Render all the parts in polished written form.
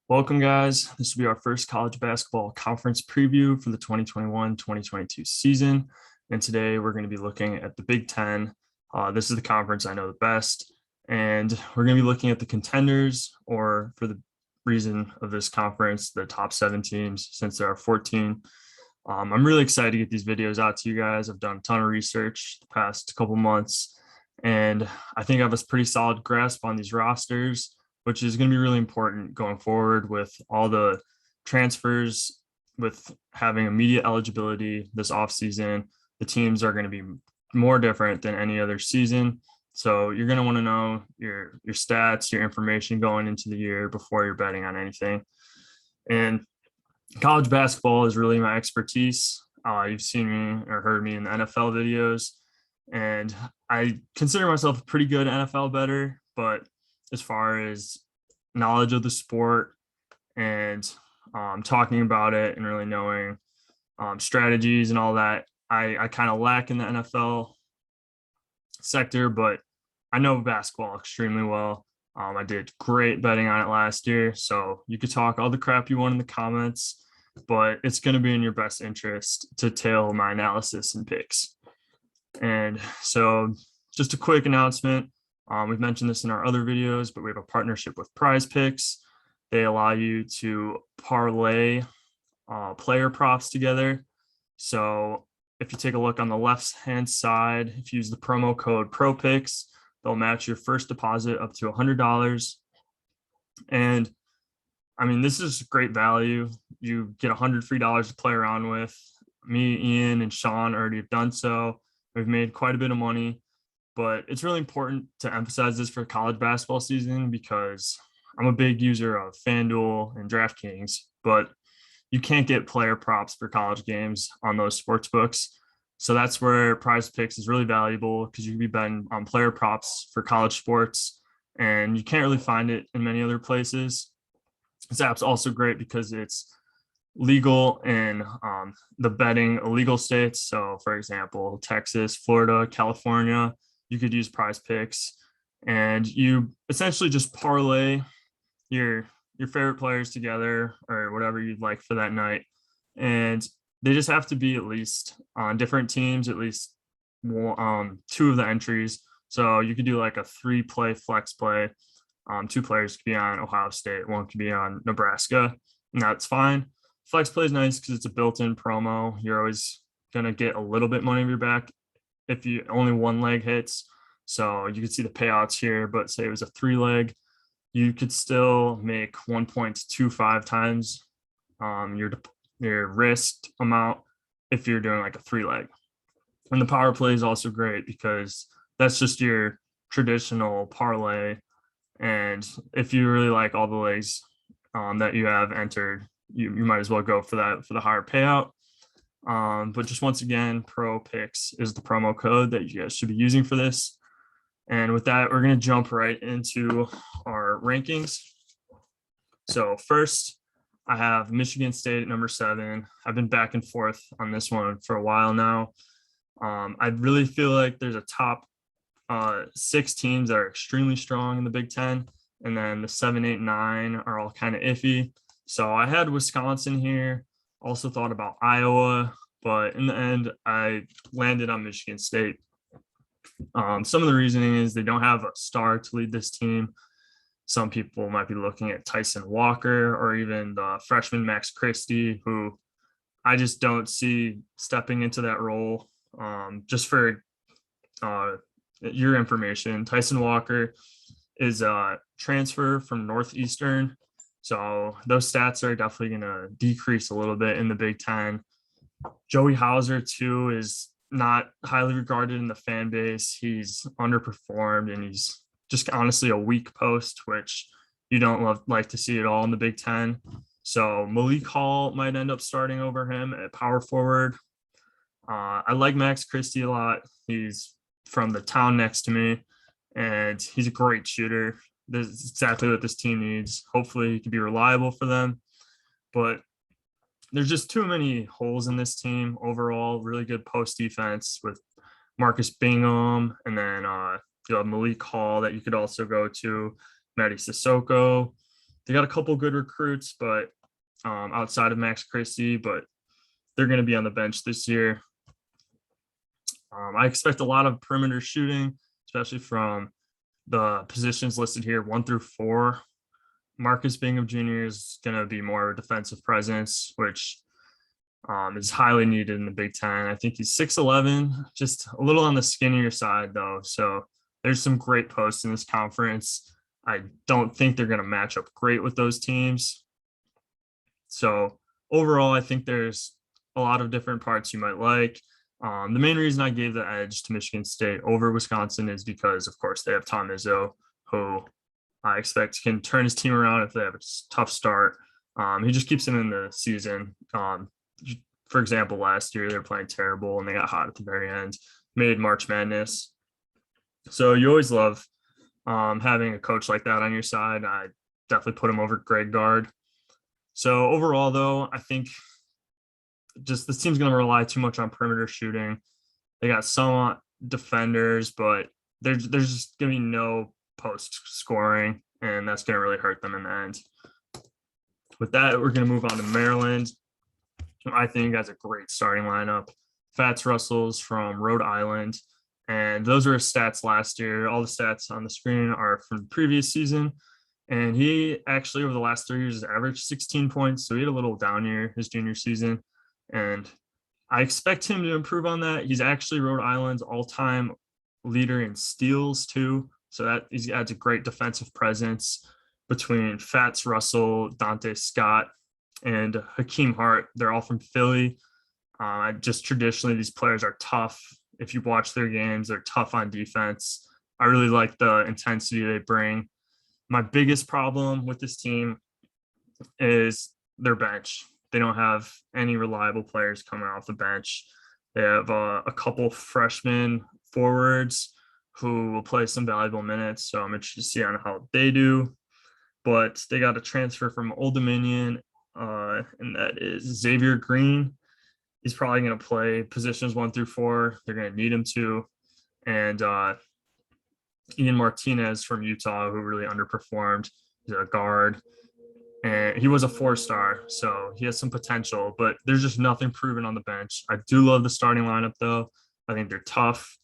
Welcome, guys. This will be our first college basketball conference preview for the 2021-2022 season. And today we're going to be looking at the Big Ten. This is the conference I know the best. And we're going to be looking at the contenders, or for the reason of this conference, the top 7 teams, since there are 14. I'm really excited to get these videos out to you guys. I've done a ton of research the past couple months, and I think I have a pretty solid grasp on these rosters, which is going to be really important going forward with all the transfers, with having immediate eligibility this offseason. The teams are going to be more different than any other season. So you're going to want to know your stats, your information going into the year before you're betting on anything. And college basketball is really my expertise. You've seen me or heard me in the NFL videos, and I consider myself a pretty good NFL bettor, but as far as knowledge of the sport and talking about it and really knowing strategies and all that, I kind of lack in the NFL sector, but I know basketball extremely well. I did great betting on it last year. So you could talk all the crap you want in the comments, but it's going to be in your best interest to tail my analysis and picks. And so just a quick announcement. We've mentioned this in our other videos, but we have a partnership with Prize Picks. They allow you to parlay player props together. So if you take a look on the left-hand side, if you use the promo code PROPICS, they'll match your first deposit up to $100. And I mean, this is great value. You get $100 free to play around with. Me, Ian, and Sean already have done so. We've made quite a bit of money, but it's really important to emphasize this for college basketball season because I'm a big user of FanDuel and DraftKings, but you can't get player props for college games on those sports books. So that's where Prize Picks is really valuable, because you can be betting on player props for college sports, and you can't really find it in many other places. This app's also great because it's legal in the betting illegal states. So, for example, Texas, Florida, California, you could use Prize Picks, and you essentially just parlay your favorite players together or whatever you'd like for that night, and they just have to be at least on different teams, at least 2 of the entries. So you could do like a 3-play flex play. 2 players could be on Ohio State, 1 could be on Nebraska, and that's fine. Flex play is nice because it's a built-in promo. You're always going to get a little bit money of your back if you only 1 leg hits. So you can see the payouts here, but say it was a 3 leg, you could still make 1.25 times your risked amount if you're doing like a 3 leg. And the power play is also great because that's just your traditional parlay. And if you really like all the legs that you have entered, you might as well go for that for the higher payout. But just once again, Pro Picks is the promo code that you guys should be using for this. And with that, we're going to jump right into our rankings. So first, I have Michigan State at number 7. I've been back and forth on this one for a while now. I really feel like there's a top 6 teams that are extremely strong in the Big Ten, and then the 7, 8, 9 are all kind of iffy. So I had Wisconsin here, also thought about Iowa, but in the end, I landed on Michigan State. Some of the reasoning is they don't have a star to lead this team. Some people might be looking at Tyson Walker or even the freshman Max Christie, who I just don't see stepping into that role. Just for your information, Tyson Walker is a transfer from Northeastern. So those stats are definitely going to decrease a little bit in the Big Ten. Joey Hauser, too, is not highly regarded in the fan base. He's underperformed, and he's just honestly a weak post, which you don't like to see at all in the Big Ten. So Malik Hall might end up starting over him at power forward. I like Max Christie a lot. He's from the town next to me, and he's a great shooter. This is exactly what this team needs. Hopefully he can be reliable for them. But there's just too many holes in this team overall. Really good post defense with Marcus Bingham, and then you have Malik Hall that you could also go to, Matty Sissoko. They got a couple good recruits, but outside of Max Christie, but they're going to be on the bench this year. I expect a lot of perimeter shooting, especially from the positions listed here, 1 through 4. Marcus Bingham Jr. is going to be more of a defensive presence, which is highly needed in the Big Ten. I think he's 6'11", just a little on the skinnier side, though. So there's some great posts in this conference. I don't think they're going to match up great with those teams. So overall, I think there's a lot of different parts you might like. The main reason I gave the edge to Michigan State over Wisconsin is because, of course, they have Tom Izzo, who I expect can turn his team around if they have a tough start. He just keeps them in the season. For example, last year they were playing terrible and they got hot at the very end, made March Madness. So you always love having a coach like that on your side. I definitely put him over Greg Gard. So overall, though, I think just this team's going to rely too much on perimeter shooting. They got some defenders, but there's just going to be no post scoring, and that's going to really hurt them in the end. With that, we're going to move on to Maryland. I think has a great starting lineup. Fats Russell's from Rhode Island, and those are his stats last year. All the stats on the screen are from the previous season, and he actually over the last 3 years has averaged 16 points, so he had a little down year his junior season, and I expect him to improve on that. He's actually Rhode Island's all-time leader in steals too, so that he adds a great defensive presence between Fats Russell, Dante Scott, and Hakeem Hart. They're all from Philly. Just traditionally, these players are tough. If you watch their games, they're tough on defense. I really like the intensity they bring. My biggest problem with this team is their bench. They don't have any reliable players coming off the bench. They have a couple freshman forwards who will play some valuable minutes, so I'm interested to see on how they do. But they got a transfer from Old Dominion, and that is Xavier Green. He's probably going to play positions 1 through 4. They're going to need him to. And Ian Martinez from Utah, who really underperformed. He's a guard. And he was a 4-star, so he has some potential, but there's just nothing proven on the bench. I do love the starting lineup, though. I think they're tough.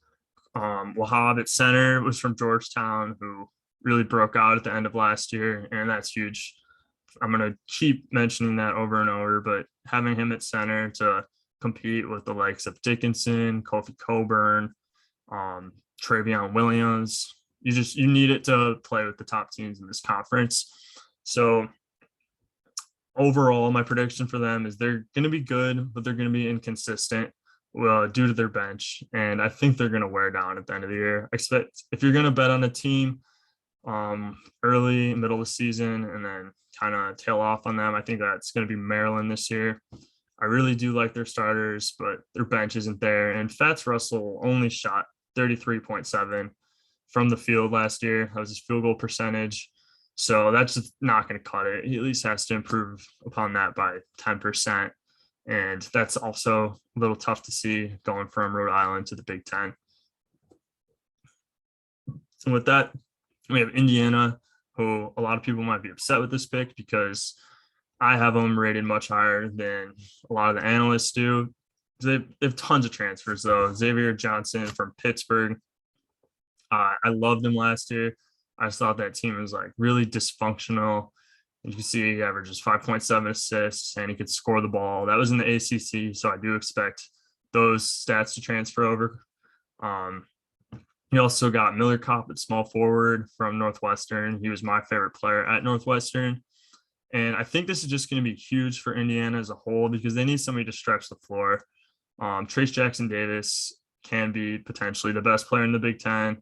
Wahab at center was from Georgetown, who really broke out at the end of last year, and that's huge. I'm going to keep mentioning that over and over, but having him at center to compete with the likes of Dickinson, Kofi Coburn, Travion Williams, you need it to play with the top teams in this conference. So overall, my prediction for them is they're going to be good, but they're going to be inconsistent due to their bench. And I think they're going to wear down at the end of the year. I expect if you're going to bet on a team early, middle of the season, and then kind of tail off on them, I think that's going to be Maryland this year. I really do like their starters, but their bench isn't there. And Fats Russell only shot 33.7 from the field last year. That was his field goal percentage. So that's just not going to cut it. He at least has to improve upon that by 10%. And that's also a little tough to see going from Rhode Island to the Big Ten. So with that, we have Indiana, who a lot of people might be upset with this pick because I have them rated much higher than a lot of the analysts do. They have tons of transfers, though. Xavier Johnson from Pittsburgh. I loved him last year. I just thought that team was like really dysfunctional. You can see he averages 5.7 assists and he could score the ball. That was in the ACC, so I do expect those stats to transfer over. He also got Miller Kopp at small forward from Northwestern. He was my favorite player at Northwestern. And I think this is just going to be huge for Indiana as a whole because they need somebody to stretch the floor. Trace Jackson Davis can be potentially the best player in the Big Ten.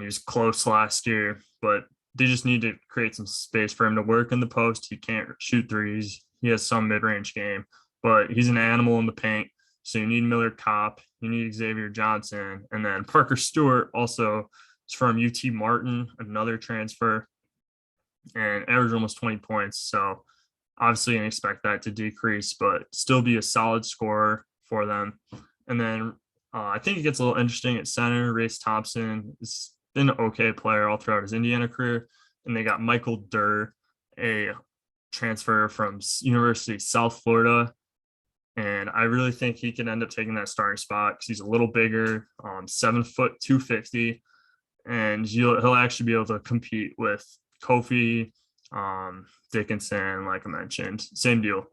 He was close last year, but they just need to create some space for him to work in the post. He can't shoot threes. He has some mid-range game, but he's an animal in the paint. So you need Miller Kopp, you need Xavier Johnson, and then Parker Stewart also is from UT Martin, another transfer, and averaged almost 20 points. So obviously you can expect that to decrease, but still be a solid scorer for them. And then I think it gets a little interesting at center. Race Thompson has been an okay player all throughout his Indiana career. And they got Michael Durr, a transfer from University of South Florida. And I really think he can end up taking that starting spot because he's a little bigger, 7 foot 250, and he'll actually be able to compete with Kofi, Dickinson, like I mentioned, same deal.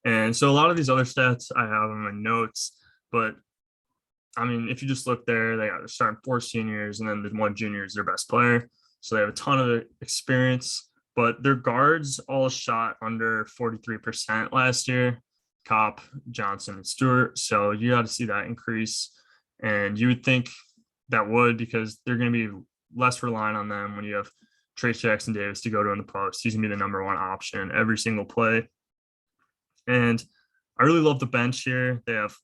And so a lot of these other stats I have in my notes, but I mean, if you just look there, they got starting 4 seniors, and then the one junior is their best player. So they have a ton of experience, but their guards all shot under 43% last year. Kopp, Johnson, and Stewart. So you got to see that increase. And you would think that would, because they're going to be less reliant on them when you have Trace Jackson Davis to go to in the post. He's going to be the number one option every single play. And I really love the bench here. They have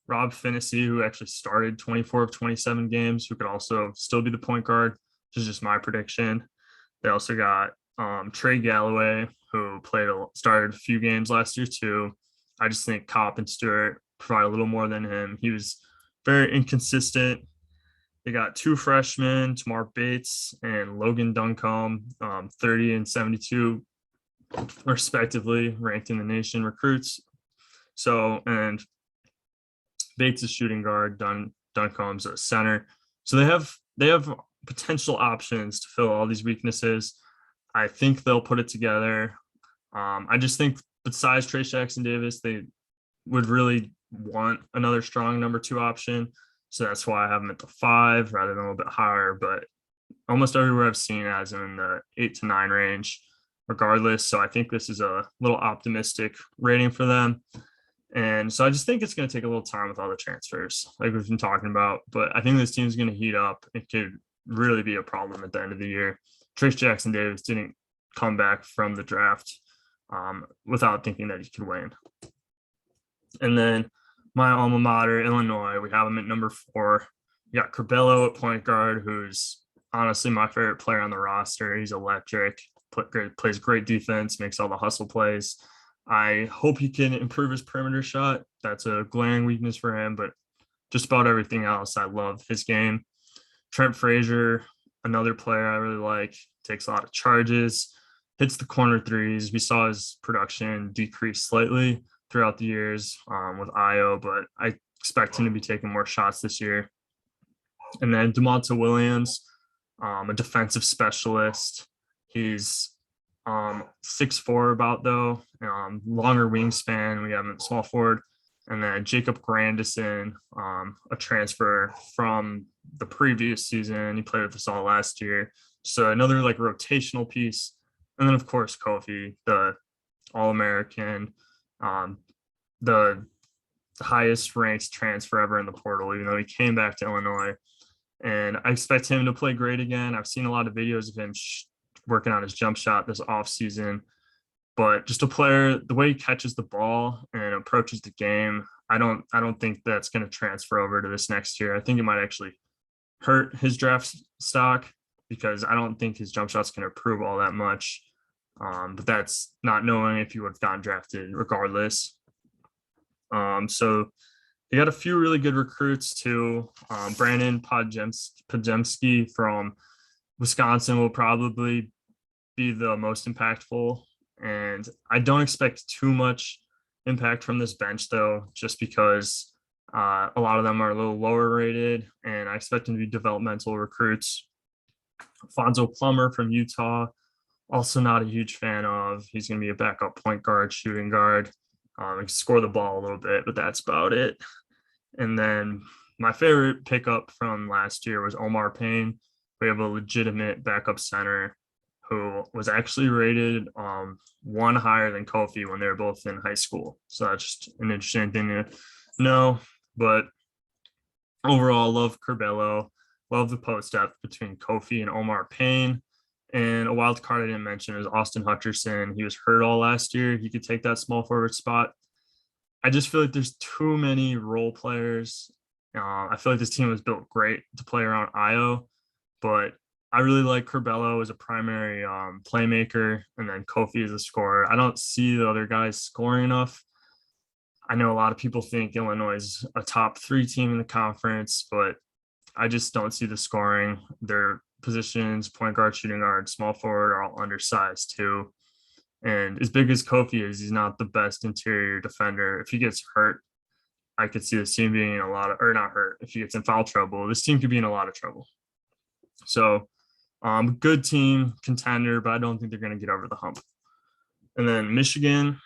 Rob Finney, who actually started 24 of 27 games, who could also still be the point guard, which is just my prediction. They also got Trey Galloway, who started a few games last year too. I just think Kopp and Stewart provide a little more than him. He was very inconsistent. They got 2 freshmen, Tamar Bates and Logan Duncombe, 30 and 72 respectively, ranked in the nation recruits. So, and Bates is shooting guard, Duncombe's a center. So they have potential options to fill all these weaknesses. I think they'll put it together. I just think besides Trace Jackson Davis, they would really want another strong number 2 option. So that's why I have them at the 5 rather than a little bit higher. But almost everywhere I've seen has them in the 8 to 9 range, regardless. So I think this is a little optimistic rating for them. And so I just think it's going to take a little time with all the transfers, like we've been talking about. But I think this team's going to heat up. It could really be a problem at the end of the year. Trace Jackson Davis didn't come back from the draft without thinking that he could win. And then my alma mater, Illinois, we have him at number 4. You got Curbelo at point guard, who's honestly my favorite player on the roster. He's electric, plays great defense, makes all the hustle plays. I hope he can improve his perimeter shot. That's a glaring weakness for him, but just about everything else, I love his game. Trent Frazier, another player I really like, takes a lot of charges, hits the corner threes. We saw his production decrease slightly throughout the years with Io, but I expect him to be taking more shots this year. And then DeMonta Williams, a defensive specialist. He's 6'4" about though, longer wingspan. We have him at small forward. And then Jacob Grandison, a transfer from the previous season. He played with us all last year. So another like rotational piece. And then of course Kofi, the All-American, the highest ranked transfer ever in the portal, even though he came back to Illinois. And I expect him to play great again. I've seen a lot of videos of him working on his jump shot this offseason. But just a player, the way he catches the ball and approaches the game, I don't think that's going to transfer over to this next year. I think it might actually hurt his draft stock because I don't think his jump shot's going to improve all that much. But that's not knowing if he would have gotten drafted regardless. So they got a few really good recruits too. Brandon Podziemski from Wisconsin will probably be the most impactful. And I don't expect too much impact from this bench, though, just because a lot of them are a little lower rated, and I expect them to be developmental recruits. Fonzo Plummer from Utah, also not a huge fan of. He's going to be a backup point guard, shooting guard. He can score the ball a little bit, but that's about it. And then my favorite pickup from last year was Omar Payne. We have a legitimate backup center who was actually rated 1 higher than Kofi when they were both in high school. So that's just an interesting thing to know. But overall, love Curbelo, love the post depth between Kofi and Omar Payne. And a wild card I didn't mention is Austin Hutcherson. He was hurt all last year. He could take that small forward spot. I just feel like there's too many role players. I feel like this team was built great to play around Io, but I really like Curbelo as a primary playmaker, and then Kofi as a scorer. I don't see the other guys scoring enough. I know a lot of people think Illinois is a top 3 team in the conference, but I just don't see the scoring. Their positions, point guard, shooting guard, small forward, are all undersized too. And as big as Kofi is, he's not the best interior defender. If he gets hurt, I could see this team being in a lot of, or not hurt, if he gets in foul trouble, this team could be in a lot of trouble. So, good team, contender, but I don't think they're going to get over the hump. And then Michigan,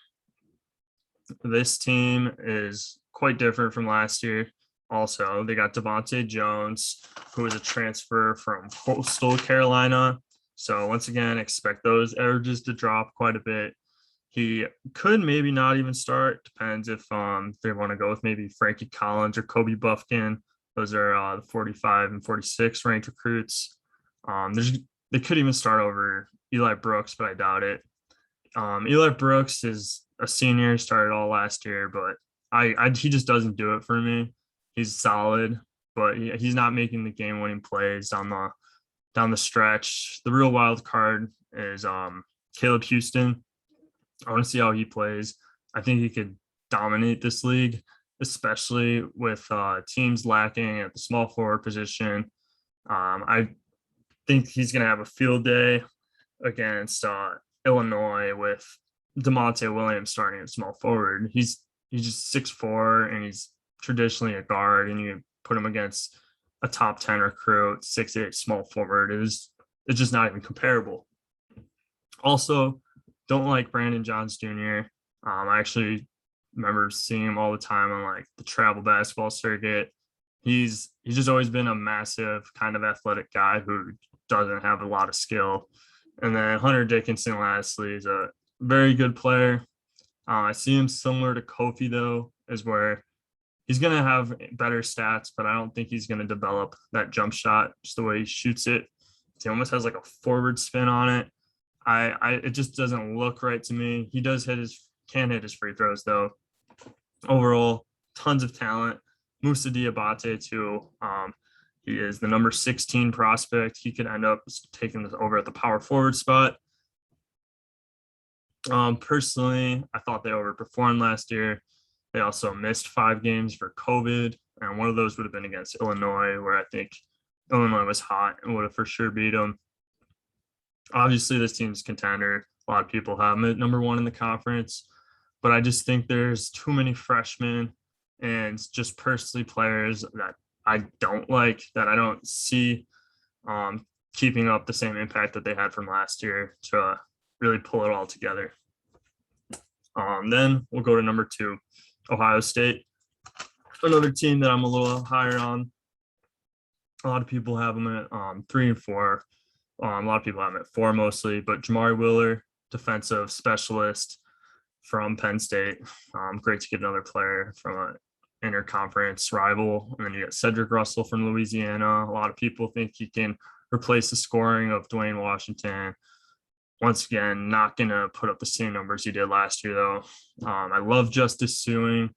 this team is quite different from last year. Also, they got Devontae Jones, who is a transfer from Coastal Carolina. So once again, expect those averages to drop quite a bit. He could maybe not even start. Depends if they want to go with maybe Frankie Collins or Kobe Buffkin. Those are the 45 and 46 ranked recruits. They could even start over Eli Brooks, but I doubt it. Eli Brooks is a senior, started all last year, but he just doesn't do it for me. He's solid, but he's not making the game-winning plays down the stretch. The real wild card is Caleb Houston. I want to see how he plays. I think he could dominate this league, especially with teams lacking at the small forward position. I think he's going to have a field day against Illinois with DeMonte Williams starting at small forward. He's just 6'4", and he's traditionally a guard, and you put him against a top 10 recruit, 6'8" small forward. It's just not even comparable. Also, don't like Brandon Johns Jr. I actually remember seeing him all the time on like the travel basketball circuit. He's just always been a massive kind of athletic guy who doesn't have a lot of skill. And then Hunter Dickinson, lastly, is a very good player. I see him similar to Kofi, though, is where he's going to have better stats, but I don't think he's going to develop that jump shot just the way he shoots it. He almost has like a forward spin on it. It just doesn't look right to me. He can hit his free throws, though. Overall, tons of talent. Moussa Diabate, too. He is the number 16 prospect. He could end up taking this over at the power forward spot. Personally, I thought they overperformed last year. They also missed 5 games for COVID, and one of those would have been against Illinois, where I think Illinois was hot and would have for sure beat them. Obviously, this team's contender. A lot of people have them at number 1 in the conference, but I just think there's too many freshmen and just personally players that I don't like, that I don't see keeping up the same impact that they had from last year to really pull it all together. Then we'll go to number 2, Ohio State. Another team that I'm a little higher on. A lot of people have them at 3 and 4. A lot of people have them at 4 mostly, but Jamari Willer, defensive specialist from Penn State. Great to get another player from an interconference rival. And then you got Cedric Russell from Louisiana. A lot of people think he can replace the scoring of Dwayne Washington. Once again, not going to put up the same numbers he did last year, though. I love Justice Suing.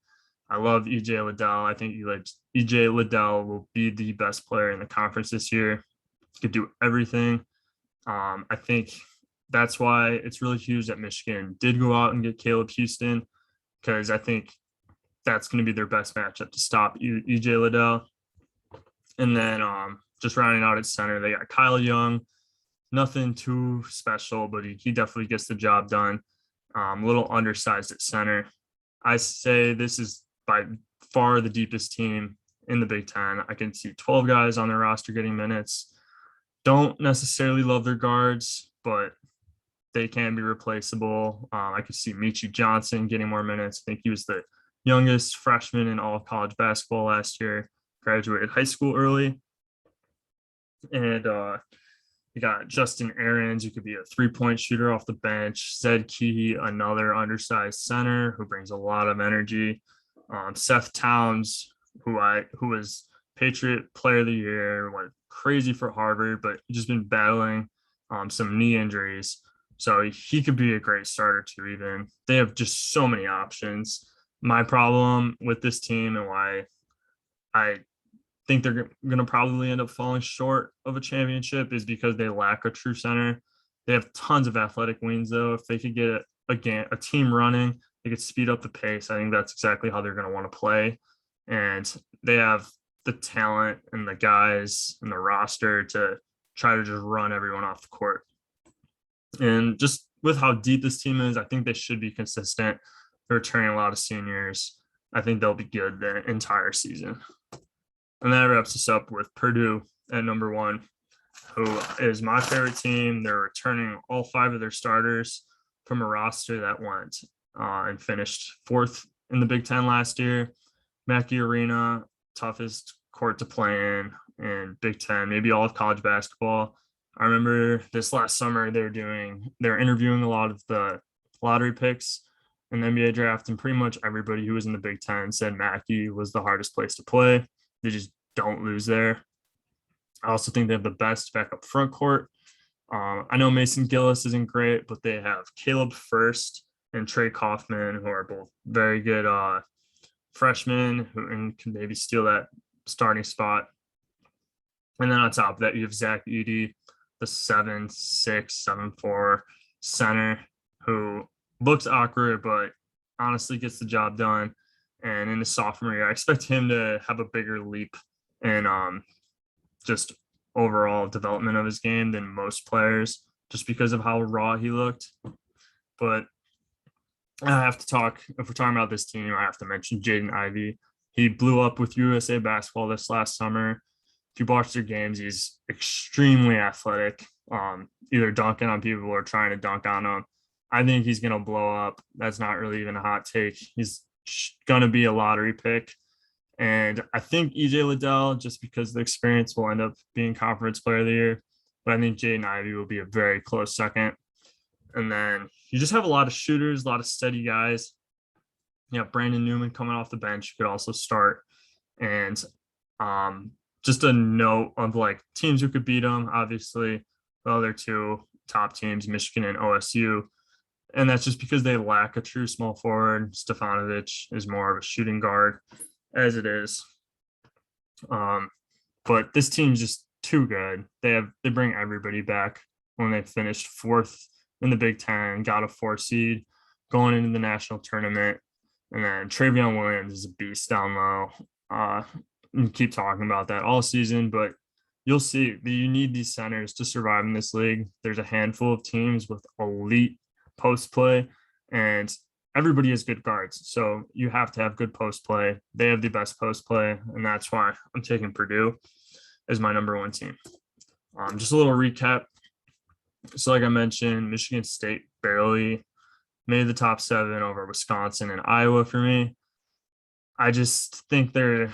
I love EJ Liddell. I think EJ Liddell will be the best player in the conference this year. He could do everything. I think that's why it's really huge that Michigan did go out and get Caleb Houston, because I think that's going to be their best matchup to stop EJ Liddell. And then just rounding out at center, they got Kyle Young. Nothing too special, but he definitely gets the job done. A little undersized at center. I say this is by far the deepest team in the Big Ten. I can see 12 guys on their roster getting minutes. Don't necessarily love their guards, but they can be replaceable. I could see Michi Johnson getting more minutes. I think he was the youngest freshman in all of college basketball last year, graduated high school early. And you got Justin Ahrens, who could be a 3-point shooter off the bench. Zed Key, another undersized center who brings a lot of energy. Seth Towns, who was Patriot Player of the Year, went crazy for Harvard, but just been battling some knee injuries. So he could be a great starter too, even. They have just so many options. My problem with this team and why I think they're going to probably end up falling short of a championship is because they lack a true center. They have tons of athletic wings, though. If they could get a team running, they could speed up the pace. I think that's exactly how they're going to want to play. And they have the talent and the guys and the roster to try to just run everyone off the court. And just with how deep this team is, I think they should be consistent. They're returning a lot of seniors. I think they'll be good the entire season. And that wraps us up with Purdue at number 1, who is my favorite team. They're returning all 5 of their starters from a roster that went and finished 4th in the Big Ten last year. Mackey Arena, toughest court to play in Big Ten, maybe all of college basketball. I remember this last summer they're interviewing a lot of the lottery picks in the NBA draft, and pretty much everybody who was in the Big Ten said Mackey was the hardest place to play. They just don't lose there. I also think they have the best backup front court. I know Mason Gillis isn't great, but they have Caleb First and Trey Kaufman, who are both very good freshmen who can maybe steal that starting spot. And then on top of that, you have Zach Edey, the 7'6", 7'4" center, who looks awkward, but honestly gets the job done. And in his sophomore year, I expect him to have a bigger leap in just overall development of his game than most players, just because of how raw he looked. But I have to talk, if we're talking about this team, I have to mention Jaden Ivey. He blew up with USA basketball this last summer. If you watch their games, he's extremely athletic, either dunking on people or trying to dunk on them. I think he's going to blow up. That's not really even a hot take. He's going to be a lottery pick. And I think EJ Liddell, just because the experience, will end up being conference player of the year. But I think Jaden Ivey will be a very close second. And then you just have a lot of shooters, a lot of steady guys. Brandon Newman coming off the bench could also start. And just a note of like teams who could beat them. Obviously, the other 2 top teams, Michigan and OSU. And that's just because they lack a true small forward. Stefanovic is more of a shooting guard, as it is. But this team's just too good. They bring everybody back when they finished 4th in the Big Ten, got a 4 seed going into the national tournament. And then Travion Williams is a beast down low. And keep talking about that all season, but you'll see that you need these centers to survive in this league. There's a handful of teams with elite post play, and everybody has good guards. So you have to have good post play. They have the best post play, and that's why I'm taking Purdue as my number 1 team. Just a little recap. So like I mentioned, Michigan State barely made the top 7 over Wisconsin and Iowa for me. I just think they're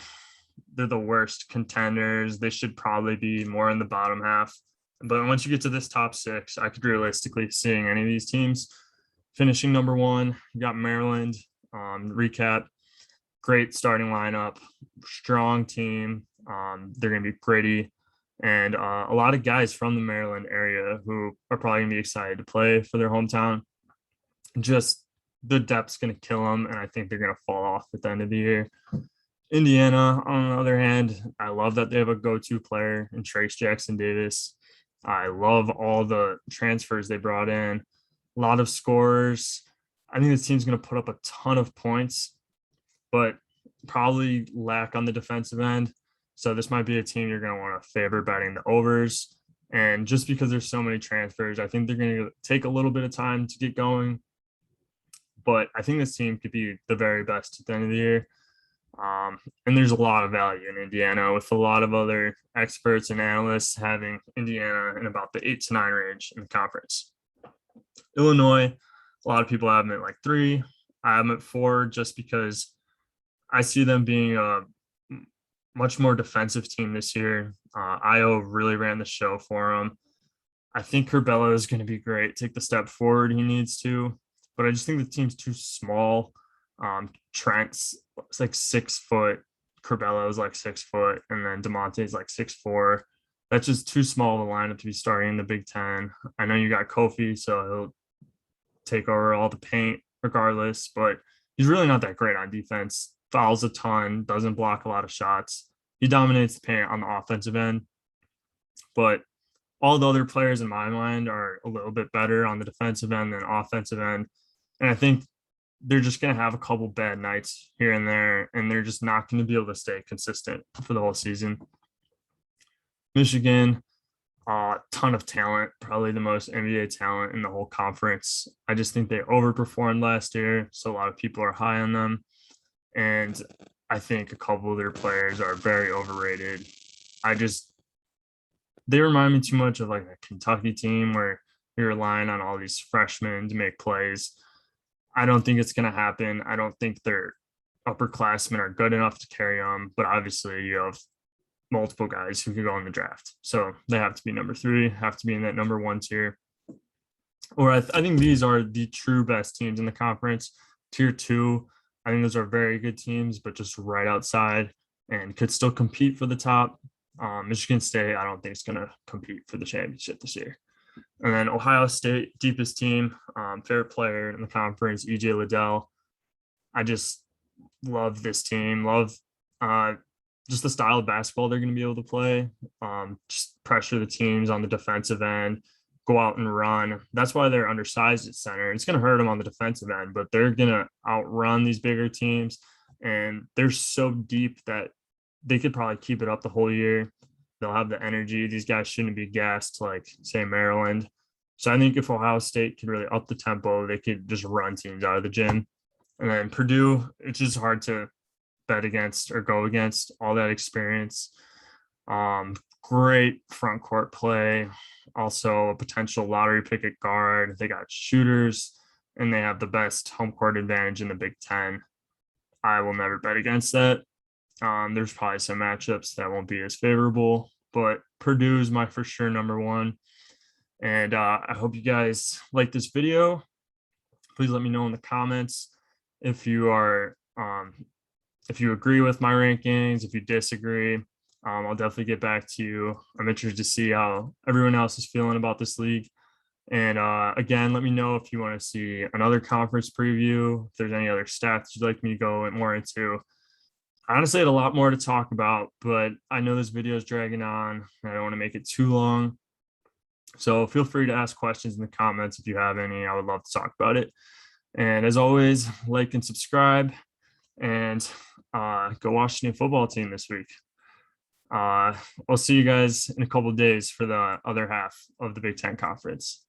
the worst contenders. They should probably be more in the bottom half. But once you get to this top 6, I could realistically seeing any of these teams finishing number 1. You got Maryland. Recap, great starting lineup, strong team. They're going to be gritty. And a lot of guys from the Maryland area who are probably going to be excited to play for their hometown. Just the depth's going to kill them, and I think they're going to fall off at the end of the year. Indiana, on the other hand, I love that they have a go-to player in Trace Jackson Davis. I love all the transfers they brought in. A lot of scorers. I think this team's going to put up a ton of points, but probably lack on the defensive end. So this might be a team you're going to want to favor betting the overs. And just because there's so many transfers, I think they're going to take a little bit of time to get going. But I think this team could be the very best at the end of the year. And there's a lot of value in Indiana, with a lot of other experts and analysts having Indiana in about the 8 to 9 range in the conference. Illinois, a lot of people have them at like 3. I have them at 4 just because I see them being a much more defensive team this year. Io really ran the show for them. I think Curbelo is going to be great, take the step forward he needs to, but I just think the team's too small. Trent's like 6 foot, Curbelo is like 6 foot, and then DeMonte's like 6'4". That's just too small of a lineup to be starting in the Big Ten. I know you got Kofi, so he'll take over all the paint regardless, but he's really not that great on defense. Fouls a ton, doesn't block a lot of shots. He dominates the paint on the offensive end, but all the other players in my mind are a little bit better on the defensive end than offensive end. And I think they're just going to have a couple bad nights here and there, and they're just not going to be able to stay consistent for the whole season. Michigan, Ton of talent, probably the most NBA talent in the whole conference. I just think they overperformed last year, so a lot of people are high on them. And I think a couple of their players are very overrated. I just they remind me too much of like a Kentucky team where you're relying on all these freshmen to make plays. I don't think it's going to happen. I don't think their upperclassmen are good enough to carry on, but obviously you have multiple guys who could go in the draft. So they have to be number 3, have to be in that number 1 tier. Or I think these are the true best teams in the conference. Tier 2, I think those are very good teams, but just right outside and could still compete for the top. Michigan State, I don't think it's going to compete for the championship this year. And then Ohio State, deepest team, favorite player in the conference, EJ Liddell. I just love this team, love just the style of basketball they're going to be able to play, just pressure the teams on the defensive end, go out and run. That's why they're undersized at center. It's going to hurt them on the defensive end, but they're going to outrun these bigger teams. And they're so deep that they could probably keep it up the whole year. They'll have the energy. These guys shouldn't be gassed like, say, Maryland. So I think if Ohio State could really up the tempo, they could just run teams out of the gym. And then Purdue, it's just hard to bet against or go against all that experience. Great front court play. Also a potential lottery pick at guard. They got shooters, and they have the best home court advantage in the Big Ten. I will never bet against that. There's probably some matchups that won't be as favorable, but Purdue is my for sure number 1. And I hope you guys like this video. Please let me know in the comments if you are if you agree with my rankings, if you disagree. I'll definitely get back to you. I'm interested to see how everyone else is feeling about this league. And again, let me know if you want to see another conference preview, if there's any other stats you'd like me to go more into. Honestly, I had a lot more to talk about, but I know this video is dragging on and I don't want to make it too long. So feel free to ask questions in the comments if you have any. I would love to talk about it. And as always, like and subscribe, and go watch the new football team this week. I'll see you guys in a couple of days for the other half of the Big Ten Conference.